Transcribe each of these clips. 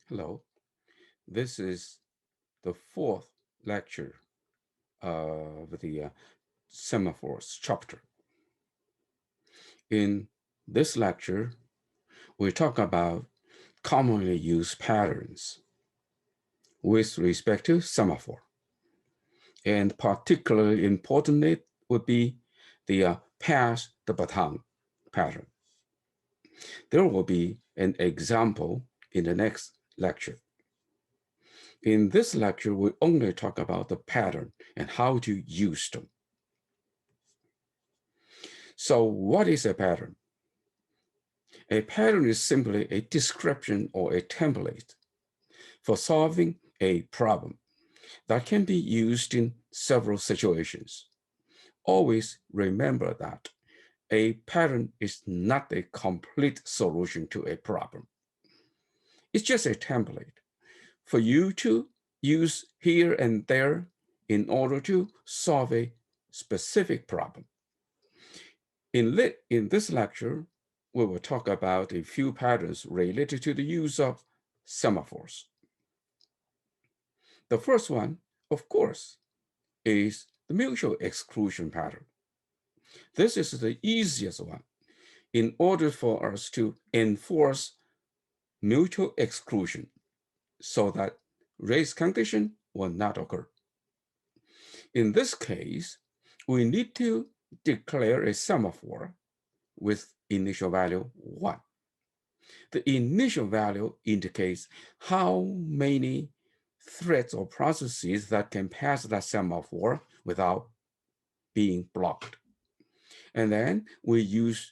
Hello, this is the fourth lecture of the semaphores chapter. In this lecture, we talk about commonly used patterns with respect to semaphore. And particularly important it would be the pass-the-baton pattern. There will be an example in the next lecture. In this lecture, we only talk about the pattern and how to use them. So what is a pattern? A pattern is simply a description or a template for solving a problem that can be used in several situations. Always remember that a pattern is not a complete solution to a problem. It's just a template for you to use here and there in order to solve a specific problem. In this lecture, we will talk about a few patterns related to the use of semaphores. The first one, of course, is the mutual exclusion pattern. This is the easiest one in order for us to enforce mutual exclusion so that race condition will not occur. In this case, we need to declare a semaphore with initial value 1. The initial value indicates how many threads or processes that can pass that semaphore without being blocked. And then we use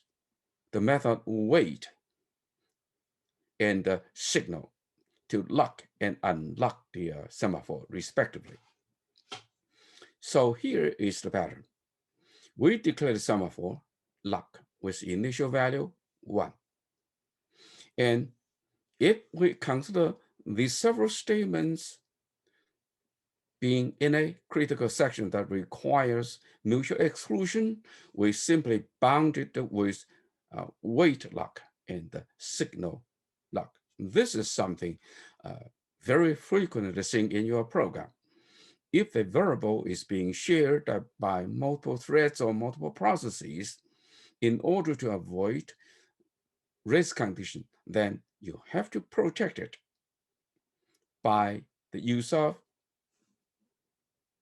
the method wait and the signal to lock and unlock the semaphore respectively. So here is the pattern. We declare the semaphore lock with initial value 1. And if we consider these several statements being in a critical section that requires mutual exclusion, we simply bound it with wait lock and the signal lock. This is something very frequently seen in your program. If a variable is being shared by multiple threads or multiple processes, in order to avoid race condition, then you have to protect it by the use of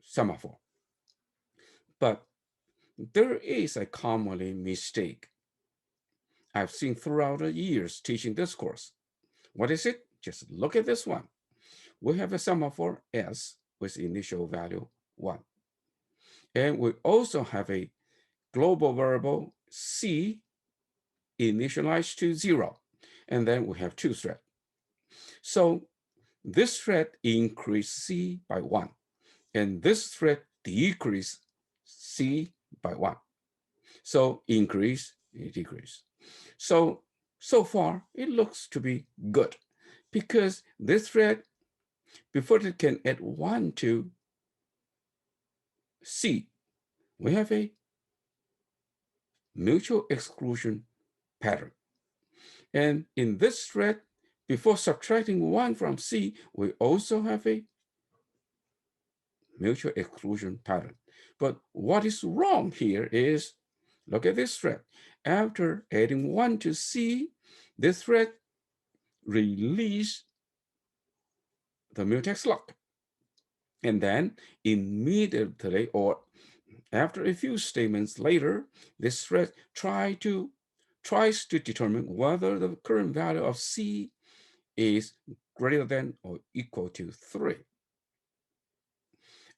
semaphore. But there is a commonly mistake I've seen throughout the years teaching this course. What is it? Just look at this one. We have a semaphore S with initial value 1. And we also have a global variable C initialized to 0. And then we have 2 threads. So this thread increase C by 1. And this thread decrease C by 1. So increase, decrease. So far, it looks to be good because this thread, before it can add 1 to C, we have a mutual exclusion pattern. And in this thread, before subtracting 1 from C, we also have a mutual exclusion pattern. But what is wrong here is, look at this thread. After adding 1 to C, this thread release the mutex lock. And then immediately, or after a few statements later, this thread tries to determine whether the current value of C is greater than or equal to 3.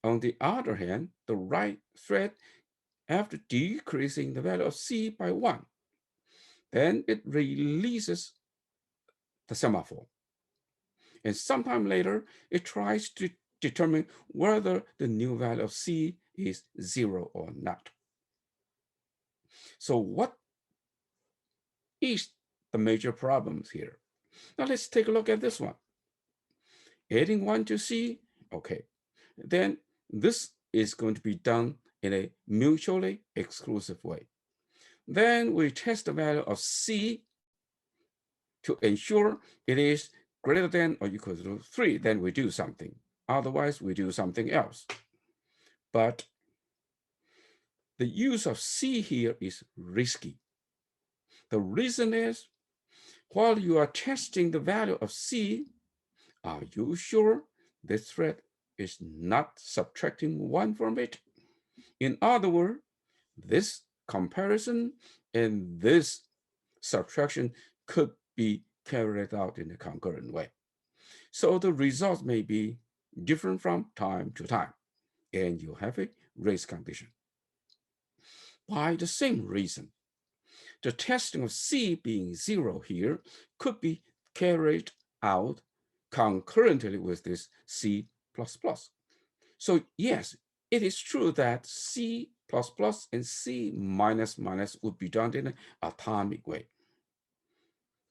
On the other hand, the right thread, after decreasing the value of C by 1, then it releases the semaphore. And sometime later, it tries to determine whether the new value of C is 0 or not. So what is the major problems here? Now let's take a look at this one. Adding 1 to C, okay. Then this is going to be done in a mutually exclusive way. Then we test the value of C to ensure it is greater than or equal to 3, then we do something. Otherwise, we do something else. But the use of C here is risky. The reason is, while you are testing the value of C, are you sure this thread is not subtracting 1 from it? In other words, this comparison and this subtraction could be carried out in a concurrent way. So the results may be different from time to time, and you have a race condition. By the same reason, the testing of C being 0 here could be carried out concurrently with this C++. So yes, it is true that C++ and C would be done in an atomic way.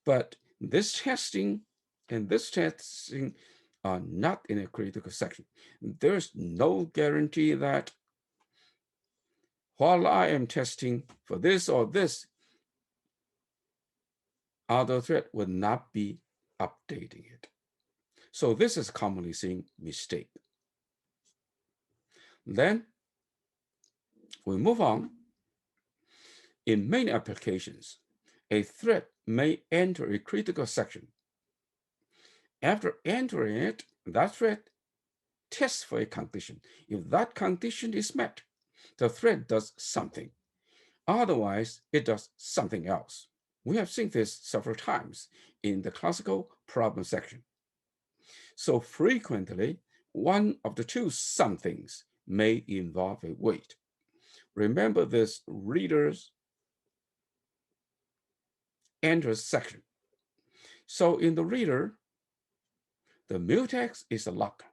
But this testing and this testing are not in a critical section. There's no guarantee that while I am testing for this or this, other thread will not be updating it. So this is commonly seen mistake. Then we move on. In many applications, a thread may enter a critical section. After entering it, that thread tests for a condition. If that condition is met, the thread does something. Otherwise, it does something else. We have seen this several times in the classical problem section. So frequently, one of the two somethings may involve a wait. Remember this reader's enters section. So in the reader, the mutex is a lock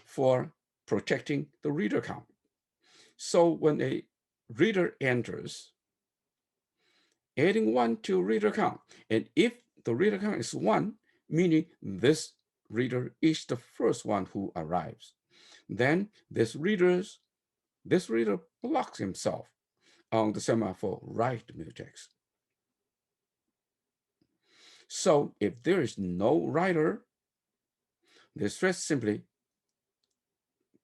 for protecting the reader count. So when a reader enters, adding 1 to reader count, and if the reader count is 1, meaning this reader is the first one who arrives, then this reader blocks himself on the semaphore right mutex. So if there is no writer, this thread simply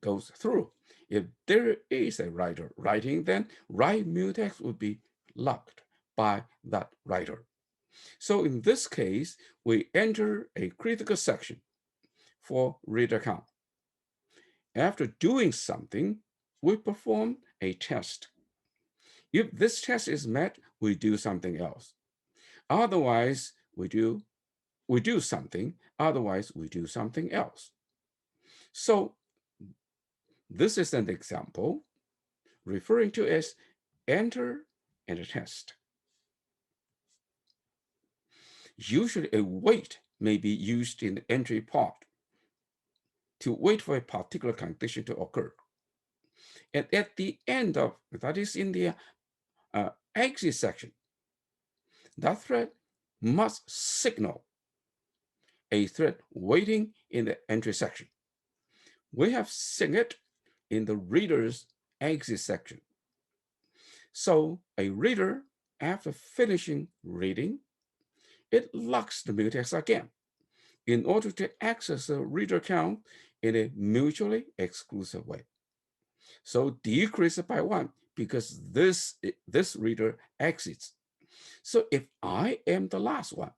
goes through. If there is a writer writing, then right mutex would be locked by that writer. So in this case, we enter a critical section for reader count. After doing something, we perform a test. If this test is met, we do something else. Otherwise, we do something. Otherwise, we do something else. So this is an example referring to as enter and a test. Usually a wait may be used in the entry part to wait for a particular condition to occur. And at the end of, that is in the exit section, that thread must signal a thread waiting in the entry section. We have seen it in the reader's exit section. So a reader, after finishing reading, it locks the mutex again in order to access the reader count in a mutually exclusive way. So decrease it by 1 because this reader exits. So if I am the last one,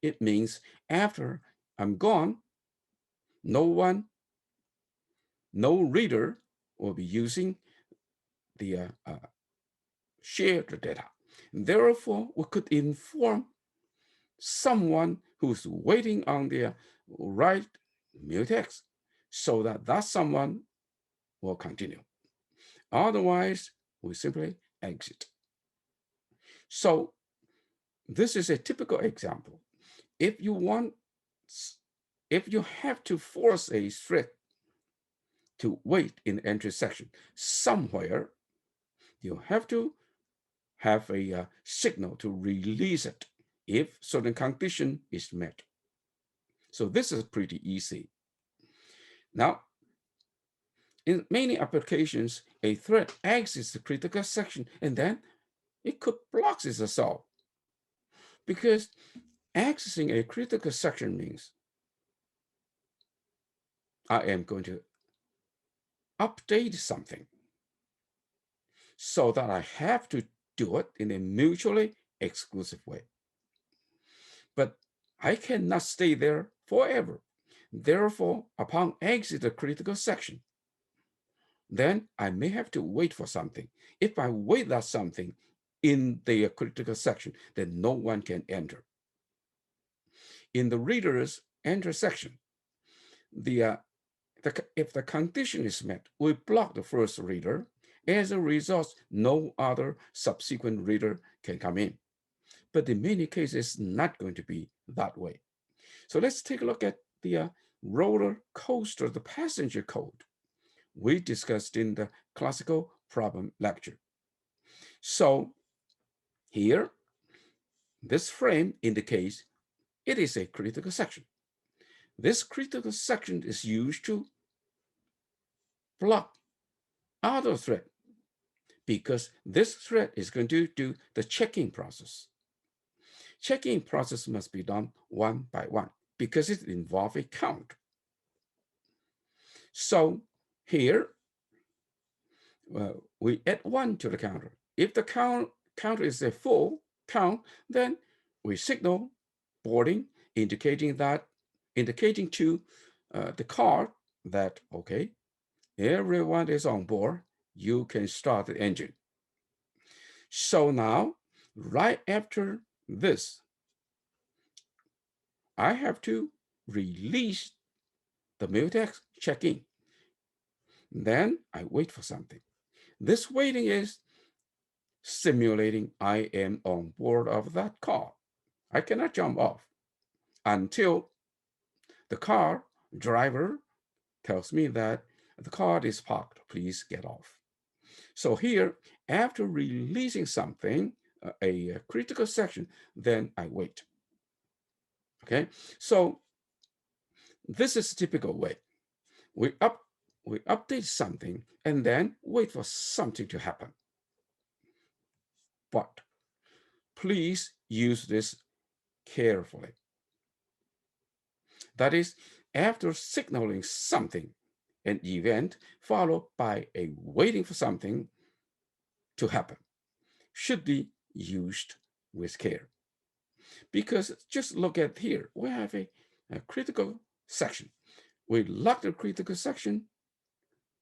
it means after I'm gone, no reader will be using the shared data. Therefore, we could inform someone who's waiting on the right mutex so that someone will continue. Otherwise, we simply exit. So this is a typical example. If you have to force a thread to wait in the entry section somewhere, you have to have a signal to release it if certain condition is met. So this is pretty easy. Now, in many applications, a thread exits the critical section and then it could block itself because Accessing a critical section means I am going to update something so that I have to do it in a mutually exclusive way. But I cannot stay there forever. Therefore, upon exit the critical section, then I may have to wait for something. If I wait that something in the critical section, then no one can enter. In the reader's enter section, if the condition is met, we block the first reader. As a result, no other subsequent reader can come in. But in many cases, it's not going to be that way. So let's take a look at the roller coaster, the passenger code we discussed in the classical problem lecture. So here, this frame indicates it is a critical section. This critical section is used to block other thread because this thread is going to do the checking process. Checking process must be done one by one because it involves a count. So here, we add 1 to the counter. If the counter is a full count, then we signal boarding, indicating to the car that, okay, everyone is on board, you can start the engine. So now, right after this, I have to release the mutex check-in. Then I wait for something. This waiting is simulating I am on board of that car. I cannot jump off until the car driver tells me that the car is parked, please get off. So here, after releasing something, a critical section, then I wait. Okay, so this is a typical way. We update something and then wait for something to happen. But please use this carefully. That is, after signaling something, an event followed by a waiting for something to happen should be used with care. Because just look at here, we have a critical section. We lock the critical section,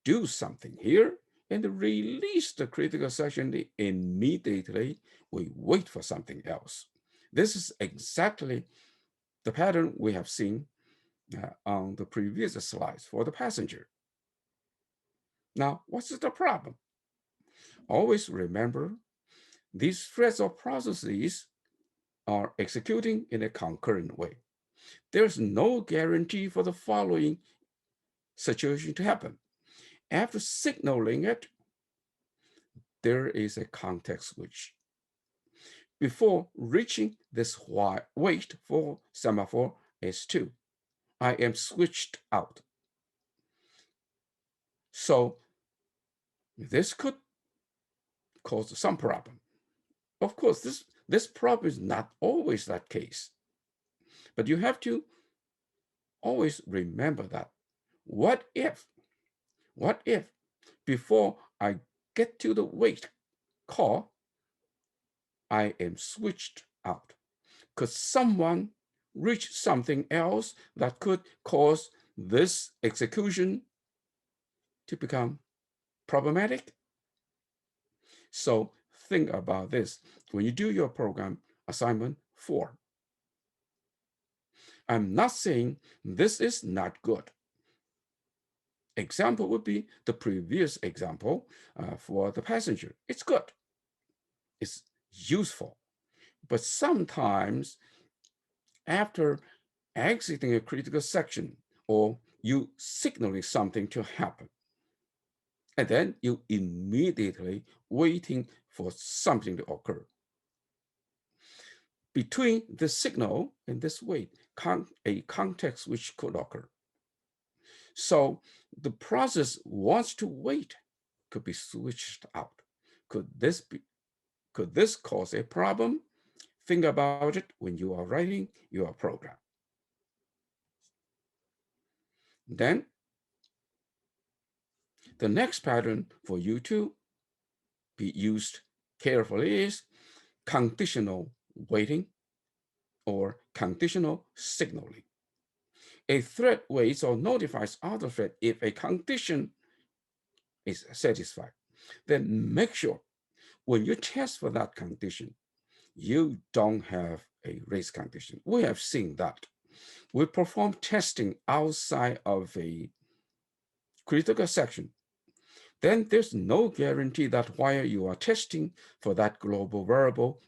do something here, and release the critical section immediately. We wait for something else. This is exactly the pattern we have seen on the previous slides for the passenger. Now, what's the problem? Always remember, these threads or processes are executing in a concurrent way. There's no guarantee for the following situation to happen. After signaling it, there is a context switch. Before reaching this wait for semaphore S2, I am switched out. So this could cause some problem. Of course, this problem is not always that case. But you have to always remember that. What if before I get to the wait call, I am switched out? Could someone reach something else that could cause this execution to become problematic? So think about this when you do your program assignment 4. I'm not saying this is not good. Example would be the previous example for the passenger. It's good. It's useful. But sometimes after exiting a critical section or you signaling something to happen, and then you immediately waiting for something to occur. Between the signal and this wait, a context which could occur. So the process wants to wait, could be switched out. Could this cause a problem? think about it when you are writing your program. Then the next pattern for you to be used carefully is conditional waiting or conditional signaling. A thread waits or notifies other thread if a condition is satisfied. Then make sure when you test for that condition, you don't have a race condition. We have seen that. We perform testing outside of a critical section. Then there's no guarantee that while you are testing for that global variable,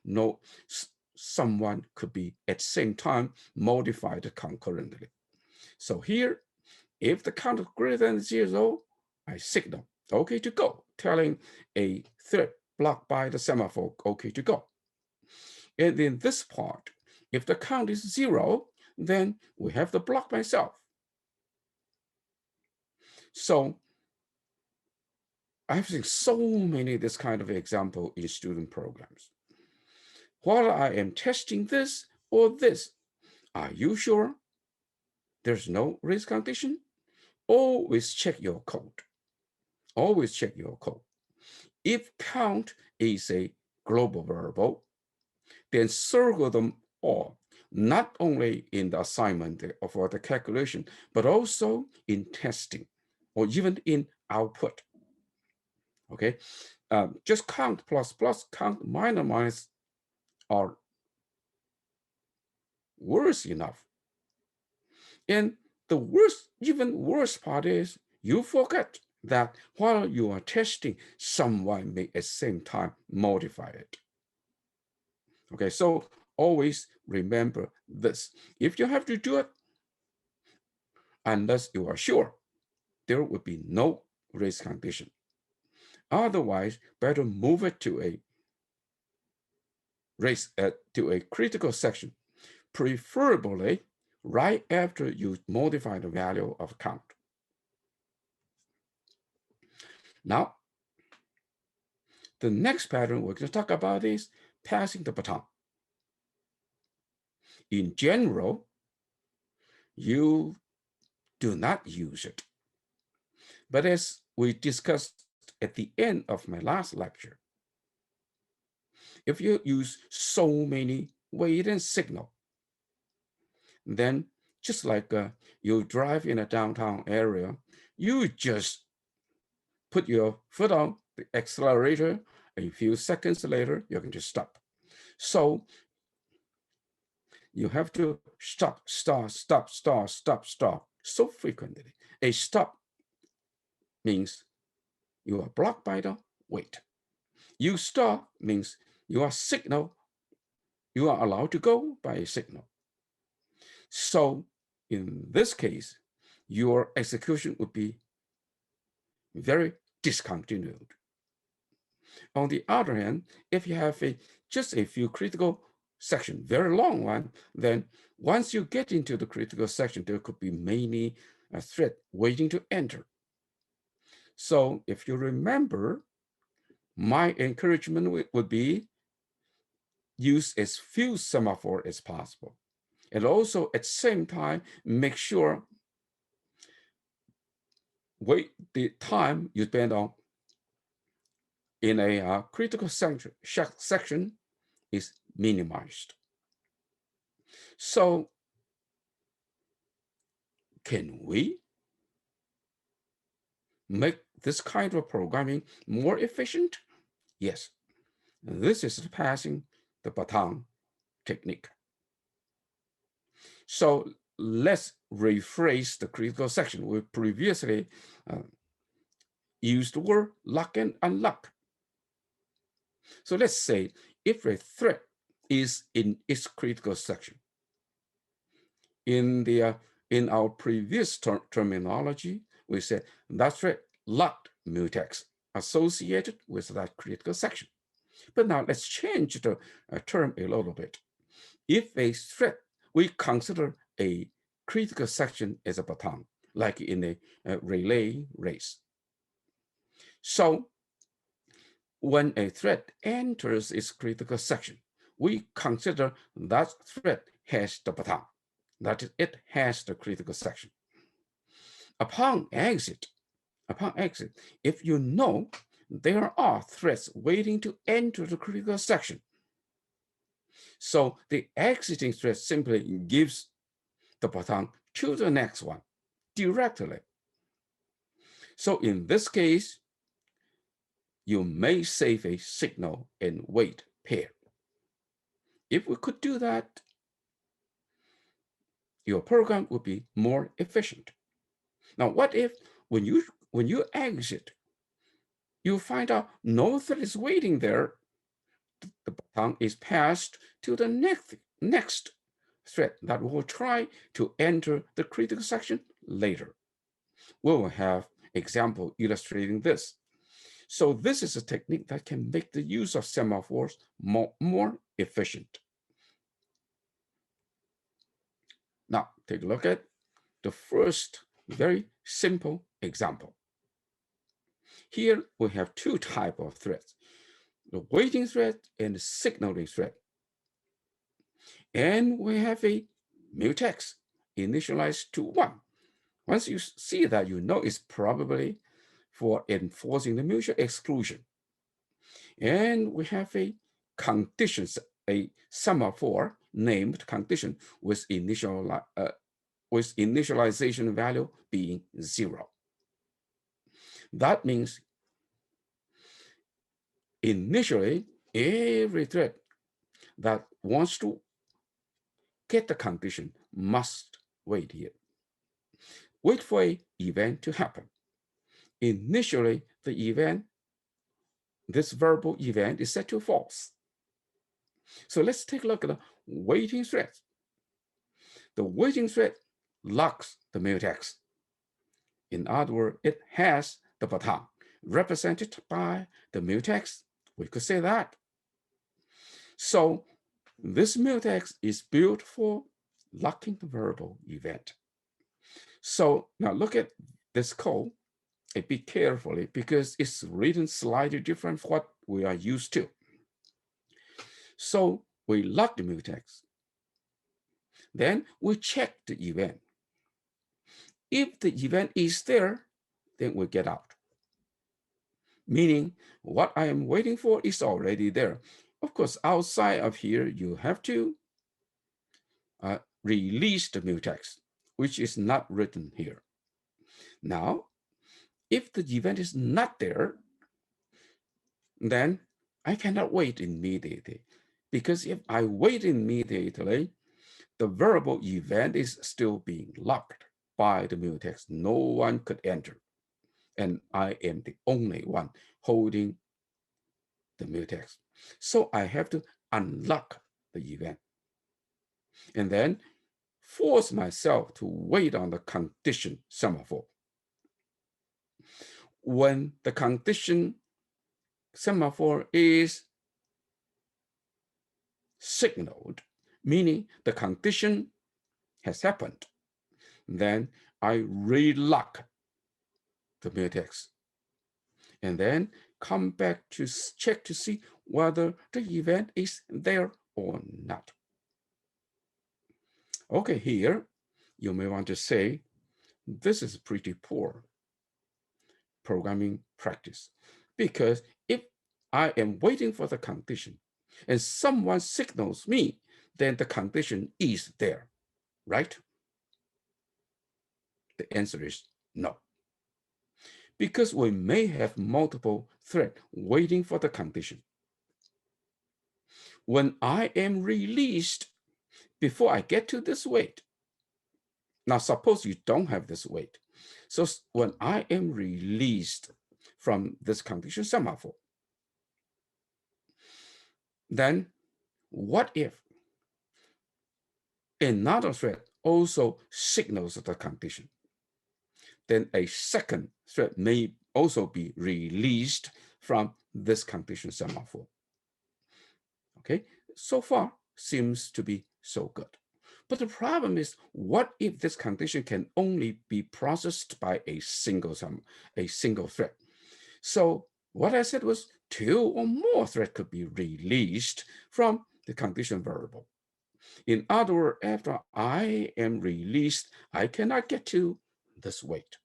someone could be at the same time modified concurrently. So here, if the count is greater than 0, I signal OK to go, telling a thread blocked by the semaphore OK to go. And in this part, if the count is 0, then we have the block myself. So I've seen so many this kind of example in student programs. While I am testing this or this, are you sure there's no race condition? Always check your code. Always check your code. If count is a global variable, then circle them all, not only in the assignment or the calculation, but also in testing or even in output. Okay, just count plus plus, count minus minus are worse enough. And the worst, even worse part is you forget that while you are testing, someone may at the same time modify it. Okay, so always remember this. If you have to do it, unless you are sure, there will be no race condition. Otherwise, better move it to a critical section, preferably right after you modify the value of count. Now, the next pattern we're going to talk about is passing the baton. In general, you do not use it. But as we discussed at the end of my last lecture, if you use so many wait and signal, then just like you drive in a downtown area, you just put your foot on the accelerator, a few seconds later, you're going to stop. So you have to stop, start, stop, start, stop, start so frequently. A stop means you are blocked by the wait. You stop means you are signal, you are allowed to go by a signal. So in this case, your execution would be very discontinued. On the other hand, if you have just a few critical section, very long one, then once you get into the critical section, there could be many threads waiting to enter. So if you remember, my encouragement would be use as few semaphore as possible. And also at the same time, make sure the time you spend on in a critical section is minimized. So can we make this kind of programming more efficient? Yes, this is the passing the baton technique. So let's rephrase the critical section. We previously used the word lock and unlock. So let's say if a thread is in its critical section, in our previous terminology, we said that thread locked mutex associated with that critical section. But now let's change the term a little bit. If a thread, we consider a critical section as a baton, like in a relay race. So when a thread enters its critical section, we consider that thread has the baton, that is, it has the critical section. Upon exit, if you know there are threads waiting to enter the critical section, so the exiting thread simply gives the baton to the next one directly. So in this case, you may save a signal and wait pair. If we could do that, your program would be more efficient. Now, what if when you exit, you find out no thread is waiting there, the baton is passed to the next thread that will try to enter the critical section later. We will have example illustrating this. So this is a technique that can make the use of semaphores more efficient. Now, take a look at the first very simple example. Here we have two types of threads, the waiting thread and the signaling thread. And we have a mutex initialized to 1. Once you see that, you know it's probably for enforcing the mutual exclusion. And we have a condition, a semaphore named condition with initialization value being 0. That means initially every thread that wants to get the condition must wait here. Wait for an event to happen. Initially, the event, this verbal event, is set to false. So let's take a look at the waiting thread. The waiting thread locks the mutex. In other words, it has the baton represented by the mutex. We could say that. So this mutex is built for locking the verbal event. So now look at this code and be carefully because it's written slightly different from what we are used to. So we lock the mutex. Then we check the event. If the event is there, then we get out. Meaning what I am waiting for is already there. Of course, outside of here, you have to release the mutex, which is not written here. Now, if the event is not there, then I cannot wait immediately. Because if I wait immediately, the verbal event is still being locked by the mutex. No one could enter. And I am the only one holding the mutex. So I have to unlock the event. And then force myself to wait on the condition semaphore. When the condition semaphore is signaled, meaning the condition has happened, then I relock the mutex and then come back to check to see whether the event is there or not. Okay, here you may want to say, this is pretty poor programming practice, because if I am waiting for the condition and someone signals me, then the condition is there, right? The answer is no. Because we may have multiple threads waiting for the condition. When I am released, before I get to this wait, now suppose you don't have this wait. So when I am released from this condition semaphore, then what if another thread also signals the condition? Then a second thread may also be released from this condition semaphore. Okay, so far seems to be so good. But the problem is, what if this condition can only be processed by a single thread? So what I said was 2 or more threads could be released from the condition variable. In other words, after I am released, I cannot get to this wait.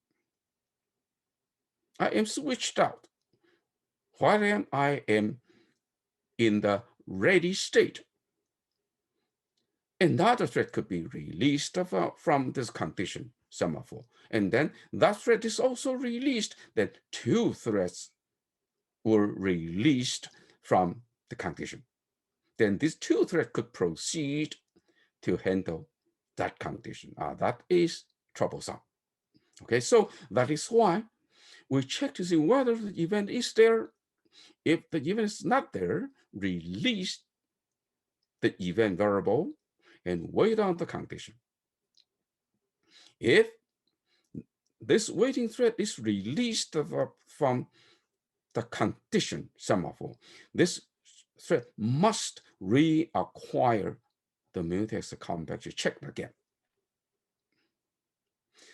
I am switched out. While I am in the ready state, another thread could be released from this condition semaphore. And then that thread is also released. Then two threads were released from the condition. Then these two threads could proceed to handle that condition. That is troublesome. Okay, so that is why we check to see whether the event is there. If the event is not there, release the event variable and wait on the condition. If this waiting thread is released from the condition semaphore, this thread must reacquire the mutex to come back to check again.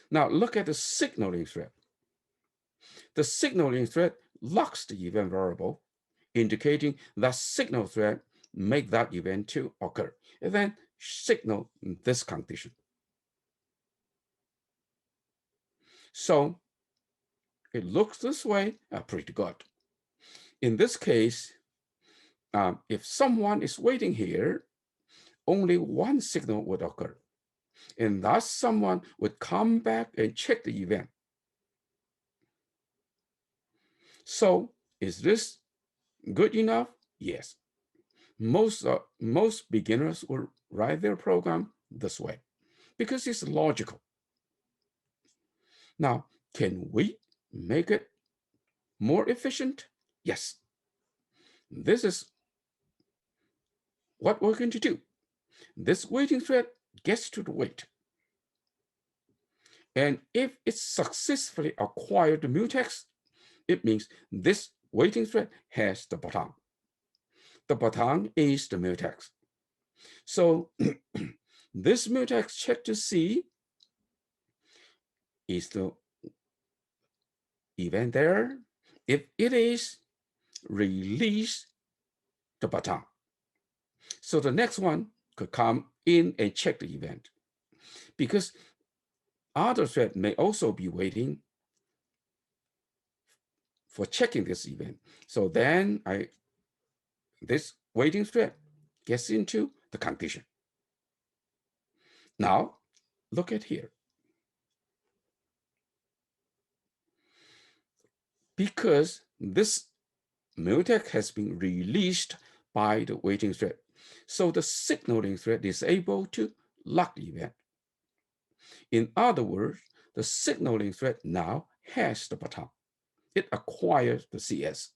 Now look at the signaling thread. The signaling thread locks the event variable, indicating that signal thread make that event to occur, and then signal this condition. So it looks this way, pretty good. In this case, if someone is waiting here, only one signal would occur. And thus someone would come back and check the event. So is this good enough? Yes. Most beginners will write their program this way because it's logical. Now, can we make it more efficient? Yes. This is what we're going to do. This waiting thread gets to the wait. And if it successfully acquired the mutex, it means this waiting thread has the baton. The baton is the mutex. So this mutex check to see is the event there. If it is, release the baton. So the next one could come in and check the event, because other thread may also be waiting for checking this event. So then this waiting thread gets into the condition. Now, look at here. Because this mutex has been released by the waiting thread, so the signaling thread is able to lock the event. In other words, the signaling thread now has the baton. It acquires the CS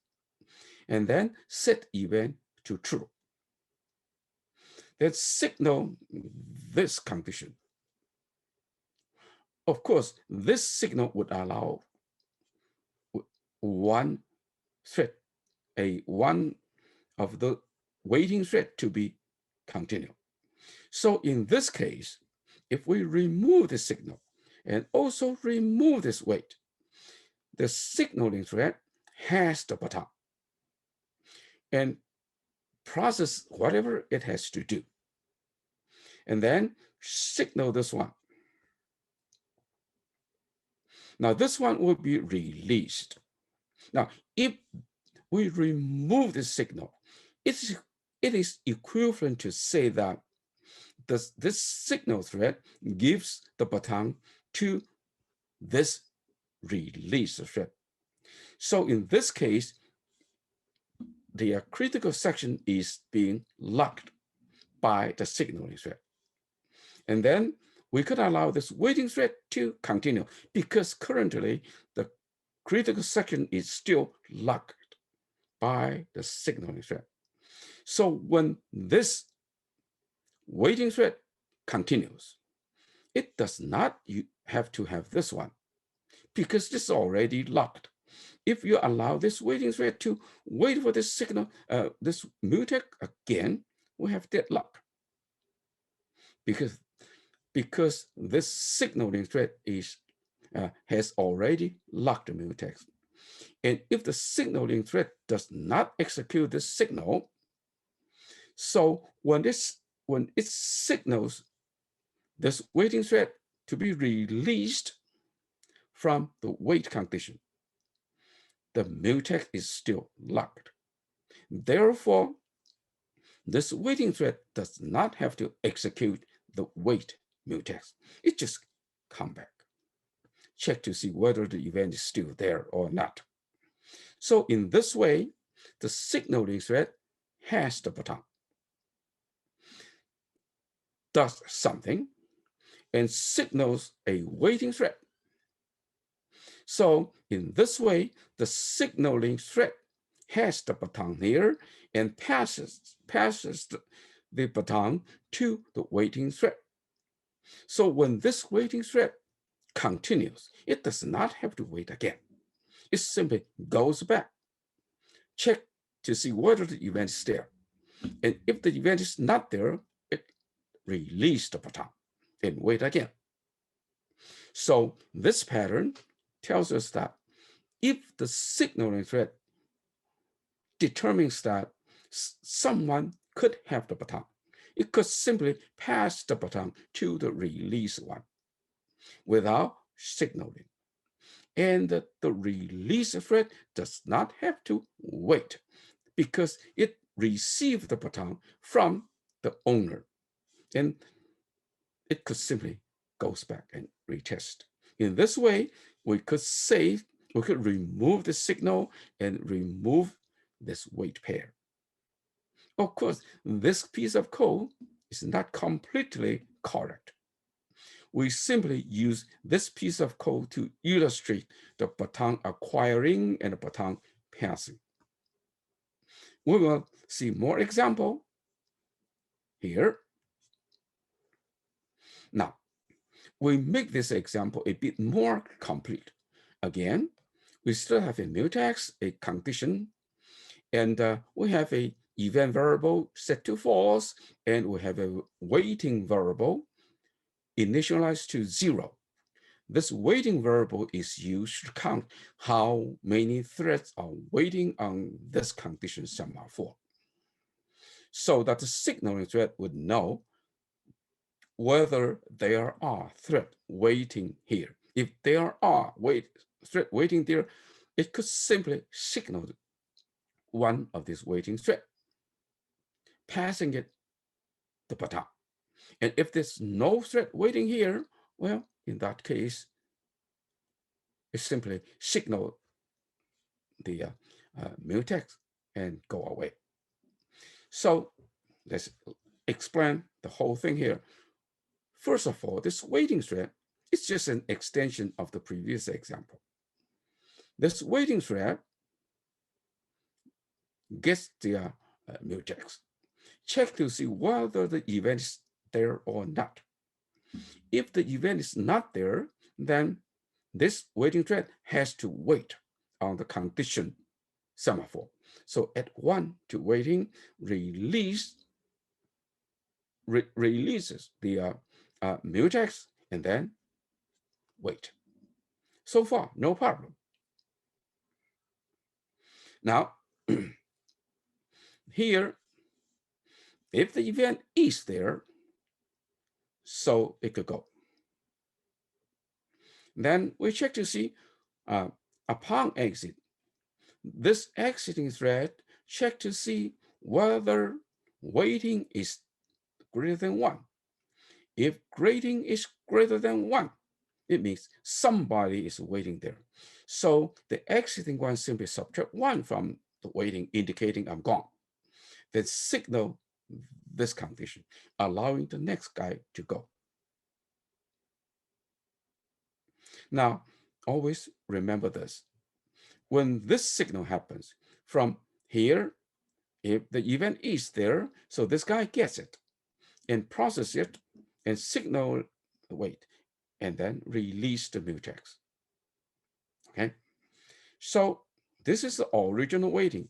and then set event to true. Then signal this condition. Of course, this signal would allow one thread, one of the waiting thread to be continued. So in this case, if we remove the signal and also remove this wait, the signaling thread has the baton and process whatever it has to do. And then signal this one. Now this one will be released. Now, if we remove the signal, it is equivalent to say that this signal thread gives the baton to this release thread. So in this case, the critical section is being locked by the signaling thread. And then we could allow this waiting thread to continue because currently the critical section is still locked by the signaling thread. So when this waiting thread continues, it does not have to have this one because this is already locked. If you allow this waiting thread to wait for this signal, this mutex again, we have deadlock. Because this signaling thread has already locked the mutex. And if the signaling thread does not execute this signal, So when it signals this waiting thread to be released from the wait condition, the mutex is still locked. Therefore, this waiting thread does not have to execute the wait mutex. It just come back, check to see whether the event is still there or not. So in this way, the signaling thread has the baton, does something, and signals a waiting thread. So in this way, the signaling thread has the baton here and passes the baton to the waiting thread. So when this waiting thread continues, it does not have to wait again. It simply goes back, check to see whether the event is there. And if the event is not there, it releases the baton and wait again. So this pattern tells us that if the signaling thread determines that someone could have the baton, it could simply pass the baton to the release one without signaling. And the release thread does not have to wait because it received the baton from the owner. And it could simply goes back and retest. In this way, we could remove the signal and remove this wait pair. Of course, this piece of code is not completely correct. We simply use this piece of code to illustrate the baton acquiring and the baton passing. We will see more example here. Now, we make this example a bit more complete. Again, we still have a mutex, a condition, and we have a event variable set to false, and we have a waiting variable initialized to 0. This waiting variable is used to count how many threads are waiting on this condition semaphore, so that the signaling thread would know whether there are threads waiting here. If there are thread waiting there, it could simply signal one of these waiting thread, passing it the baton. And if there's no thread waiting here, well, in that case, it simply signal the mutex and go away. So let's explain the whole thing here. First of all, this waiting thread is just an extension of the previous example. This waiting thread gets the mutex, check to see whether the event is there or not. If the event is not there, then this waiting thread has to wait on the condition semaphore. So add 1 to waiting, releases the mutex, and then wait. So far, no problem. Now, here, if the event is there, so it could go. Then we check to see upon exit, this exiting thread check to see whether waiting is greater than 1. If waiting is greater than 1, it means somebody is waiting there. So the exiting one simply subtract 1 from the waiting, indicating I'm gone. Then signal this condition, allowing the next guy to go. Now, always remember this. When this signal happens from here, if the event is there, so this guy gets it and process it and signal the wait, and then release the mutex. Okay, so this is the original waiting.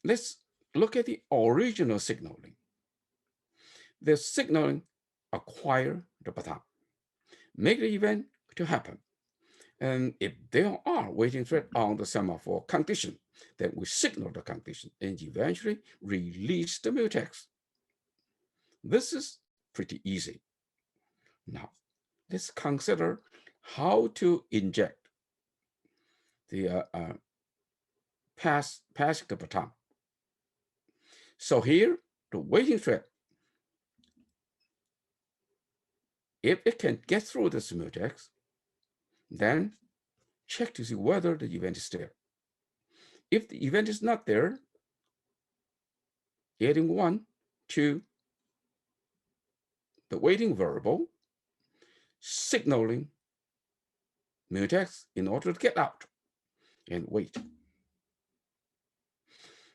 Let's look at the original signaling. The signaling acquire the baton, make the event to happen, And if there are waiting threads on the semaphore condition, then we signal the condition and eventually release the mutex. This is pretty easy. Now, let's consider how to inject the pass-the-baton. So here, the waiting thread, if it can get through the mutex, then check to see whether the event is there. If the event is not there, adding 1 to the waiting variable, signaling mutex in order to get out and wait.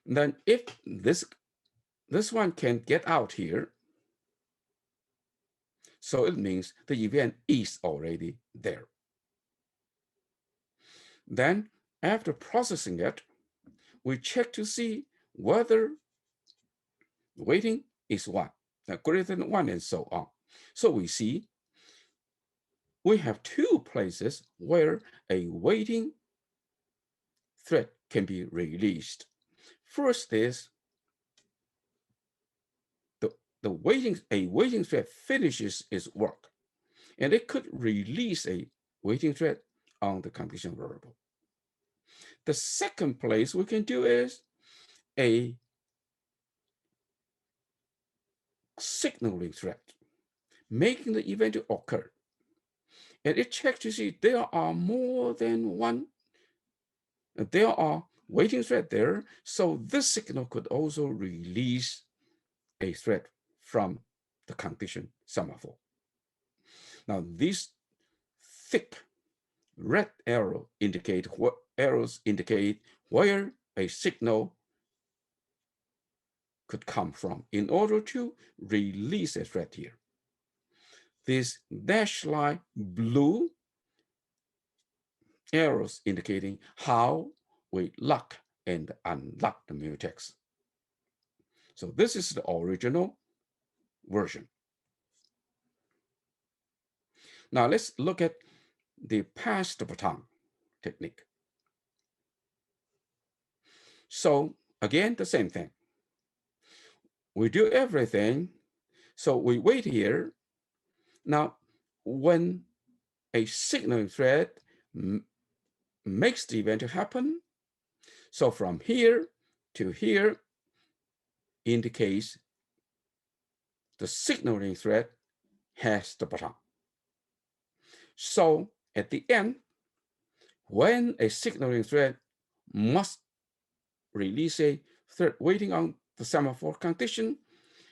And then if this one can get out here, so it means the event is already there. Then after processing it, we check to see whether waiting is 1, greater than 1, and so on. So we see we have 2 places where a waiting thread can be released. First is a waiting thread finishes its work, and it could release a waiting thread on the condition variable. The second place we can do is a signaling thread, making the event occur. And it checks to see there are more than one, there are waiting thread there, so this signal could also release a thread from the condition semaphore. Now, these thick red arrows indicate where a signal could come from in order to release a thread here. These dashed line blue arrows indicating how we lock and unlock the mutex. So this is the original version. Now let's look at the pass-the-baton technique. So again, the same thing. We do everything. So we wait here. Now, when a signaling thread makes the event happen, so from here to here indicates the signaling thread has the baton. So at the end, when a signaling thread must release a thread waiting on the semaphore condition,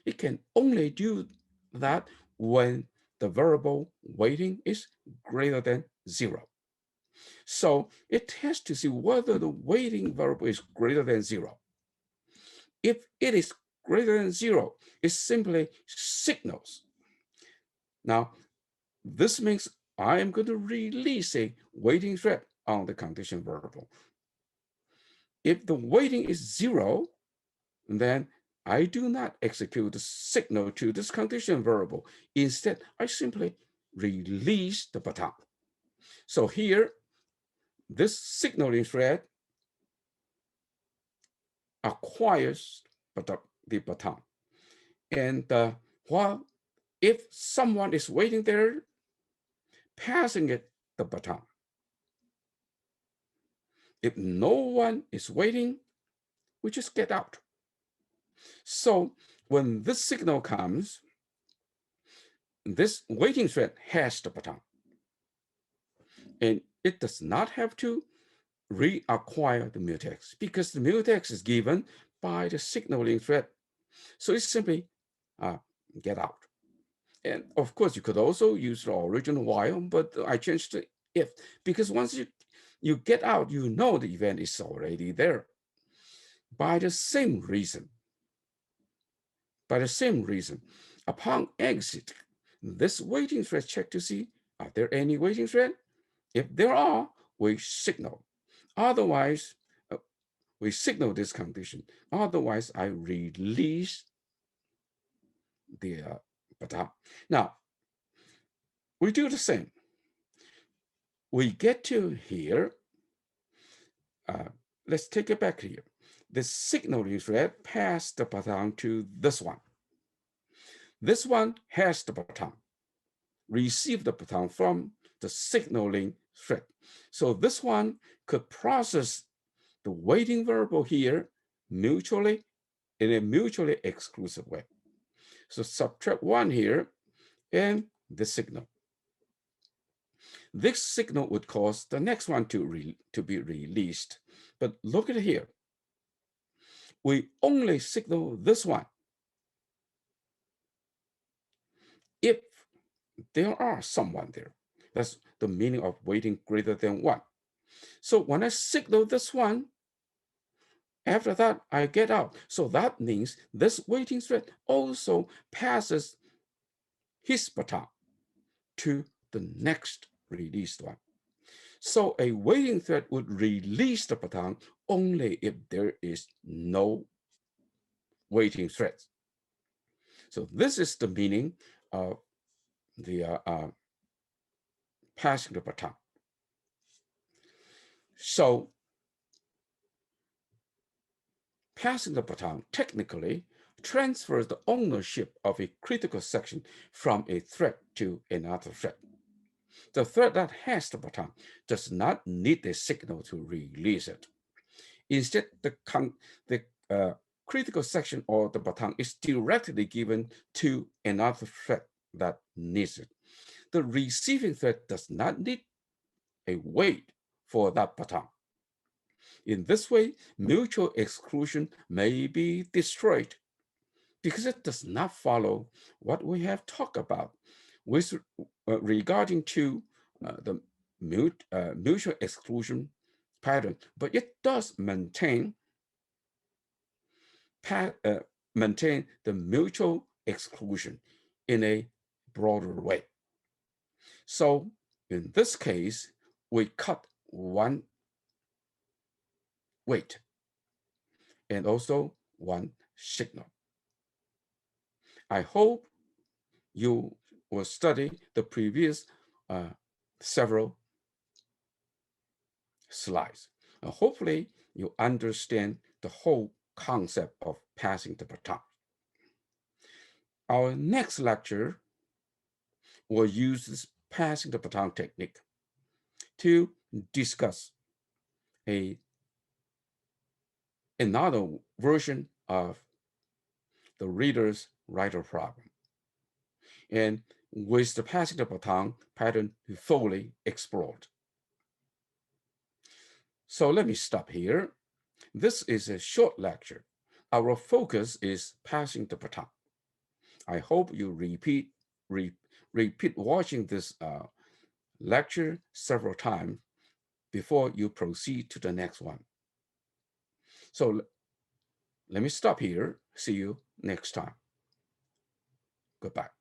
it can only do that when the variable waiting is greater than 0. So it has to see whether the waiting variable is greater than 0. If it is greater than 0, it simply signals. Now, this means I am going to release a waiting thread on the condition variable. If the waiting is 0, then I do not execute the signal to this condition variable. Instead, I simply release the baton. So here, this signaling thread acquires the baton. And while if someone is waiting there, passing it the baton. If no one is waiting, we just get out. So when this signal comes, this waiting thread has the baton. And it does not have to reacquire the mutex because the mutex is given by the signaling thread. So it's simply get out. And of course, you could also use the original while, but I changed the if, because once you get out, you know the event is already there. By the same reason, upon exit, this waiting thread check to see, are there any waiting thread? If there are, we signal. Otherwise, we signal this condition. Otherwise, I release the baton. Now, we do the same. we get to here. Let's take it back here. The signaling thread passed the baton to this one. This one has the baton, received the baton from the signaling thread. So this one could process the waiting variable here mutually in a mutually exclusive way. So subtract 1 here and the signal. This signal would cause the next one to be released. But look at here. We only signal this one if there are someone there. That's the meaning of waiting greater than 1. So when I signal this one, after that, I get out. So that means this waiting thread also passes his baton to the next released one. So a waiting thread would release the baton only if there is no waiting thread. So this is the meaning of the passing the baton. So passing the baton technically transfers the ownership of a critical section from a thread to another thread. The thread that has the baton does not need a signal to release it. Instead, the critical section or the baton is directly given to another thread that needs it. The receiving thread does not need a wait for that baton. In this way, mutual exclusion may be destroyed because it does not follow what we have talked about with regarding to the mutual exclusion pattern, but it does maintain the mutual exclusion in a broader way. So in this case, we cut one wait and also one signal. I hope you will study the previous several slides. Hopefully you understand the whole concept of passing the baton. Our next lecture will use this passing the baton technique to discuss another version of the reader's writer problem, and with the passing the baton pattern fully explored. So let me stop here. This is a short lecture. Our focus is passing the baton. I hope you repeat watching this lecture several times before you proceed to the next one. So let me stop here. See you next time. Goodbye.